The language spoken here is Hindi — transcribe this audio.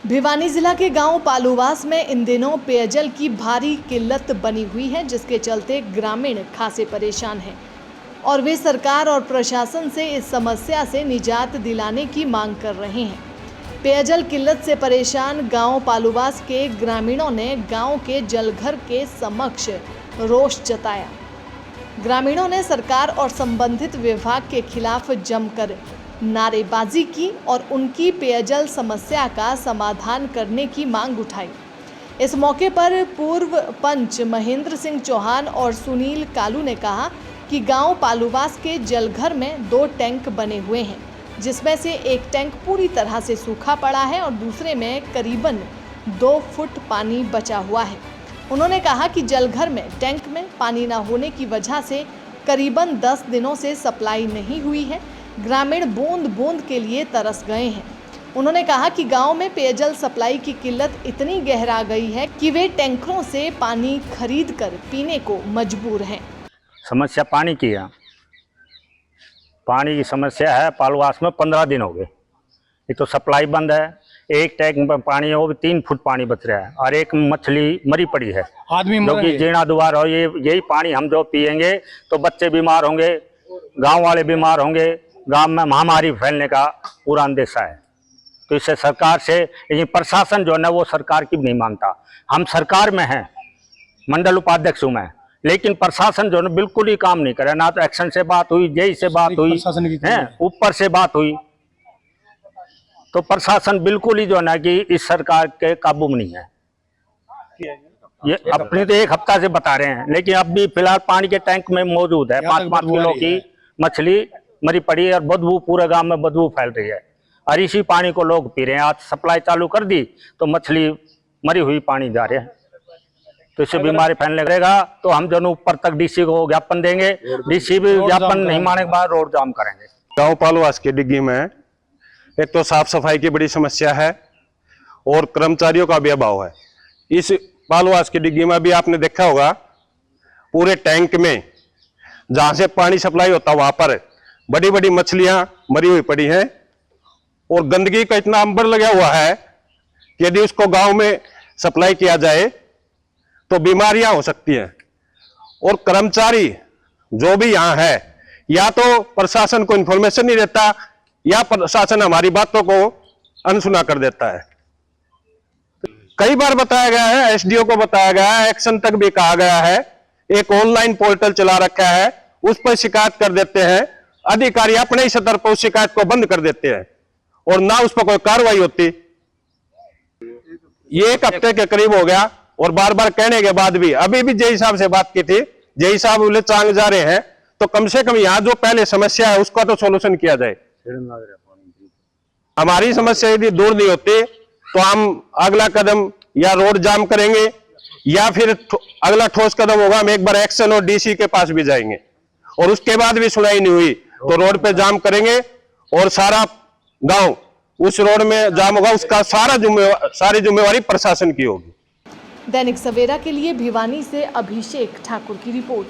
भिवानी जिला के गांव पालूवास में इन दिनों पेयजल की भारी किल्लत बनी हुई है, जिसके चलते ग्रामीण खासे परेशान हैं और वे सरकार और प्रशासन से इस समस्या से निजात दिलाने की मांग कर रहे हैं। पेयजल किल्लत से परेशान गांव पालूवास के ग्रामीणों ने गांव के जलघर के समक्ष रोष जताया। ग्रामीणों ने सरकार और संबंधित विभाग के खिलाफ जमकर नारेबाजी की और उनकी पेयजल समस्या का समाधान करने की मांग उठाई। इस मौके पर पूर्व पंच महेंद्र सिंह चौहान और सुनील कालू ने कहा कि गांव पालूवास के जलघर में 2 टैंक बने हुए हैं, जिसमें से एक टैंक पूरी तरह से सूखा पड़ा है और दूसरे में करीबन 2 फुट पानी बचा हुआ है। उन्होंने कहा कि जलघर में टैंक में पानी न होने की वजह से करीबन 10 दिनों से सप्लाई नहीं हुई है। ग्रामीण बूंद बूंद के लिए तरस गए हैं। उन्होंने कहा कि गांव में पेयजल सप्लाई की किल्लत इतनी गहरा गई है कि वे टैंकरों से पानी खरीद कर पीने को मजबूर हैं। समस्या पानी की है। पानी की समस्या है। पालूवास में 15 दिन हो गए, ये तो सप्लाई बंद है। एक टैंक में पानी है, वो भी 3 फुट पानी बच रहा है और एक मछली मरी पड़ी है, जो कि जीना दुबार हो। यही पानी हम जो पिएंगे तो बच्चे बीमार होंगे, गांव वाले बीमार होंगे, गांव में महामारी फैलने का पूरा अंदेशा है। तो इससे सरकार से, लेकिन प्रशासन जो है ना वो सरकार की नहीं मानता। हम सरकार में हैं, मंडल उपाध्यक्ष हूँ मैं, लेकिन प्रशासन जो है ना बिल्कुल ही काम नहीं करे। ना तो एक्शन से बात हुई, जेई से बात हुई है, ऊपर से बात हुई, तो प्रशासन बिल्कुल ही जो है ना कि इस सरकार के काबू में नहीं है। ये अपनी तो 1 हफ्ता से बता रहे हैं, लेकिन अब भी फिलहाल पानी के टैंक में मौजूद है 5-5 किलो की मछली मरी पड़ी है और बदबू पूरे गांव में बदबू फैल रही है और इसी पानी को लोग पी रहे हैं। आज सप्लाई चालू कर दी तो मछली मरी हुई पानी जा रहे हैं, तो इससे बीमारी फैलने लगेगा। तो हम जो ऊपर तक डीसी को ज्ञापन देंगे, डीसी भी ज्ञापन नहीं मानने के बाद रोड जाम करेंगे। गांव पालूवास की डिग्गी में एक तो साफ सफाई की बड़ी समस्या है और कर्मचारियों का भी अभाव है। इस पालूवास की डिग्गी में भी आपने देखा होगा, पूरे टैंक में जहां से पानी सप्लाई होता वहां पर बड़ी बड़ी मछलियां मरी हुई पड़ी हैं और गंदगी का इतना अंबर लगा हुआ है कि यदि उसको गांव में सप्लाई किया जाए तो बीमारियां हो सकती हैं। और कर्मचारी जो भी यहां है, या तो प्रशासन को इन्फॉर्मेशन नहीं देता या प्रशासन हमारी बातों को अनसुना कर देता है। कई बार बताया गया है, एसडीओ को बताया गया है, एक्शन तक भी कहा गया है। एक ऑनलाइन पोर्टल चला रखा है, उस पर शिकायत कर देते हैं। अधिकारी अपने ही स्तर पर उस शिकायत को बंद कर देते हैं और ना उस पर कोई कार्रवाई होती। ये 1 हफ्ते के करीब हो गया और बार बार कहने के बाद भी, अभी भी जेई साहब से बात की थी, जेई साहब बोले चांग जा रहे हैं, तो कम से कम यहाँ जो पहले समस्या है उसका तो सोल्यूशन किया जाए। हमारी समस्या यदि दूर नहीं होती तो हम अगला कदम या रोड जाम करेंगे या फिर अगला ठोस कदम होगा, हम एक बार एक्शन और डीसी के पास भी जाएंगे और उसके बाद भी सुनाई नहीं हुई तो रोड पे जाम करेंगे और सारा गांव उस रोड में जाम होगा, उसका सारी जिम्मेवारी प्रशासन की होगी। दैनिक सवेरा के लिए भिवानी से अभिषेक ठाकुर की रिपोर्ट।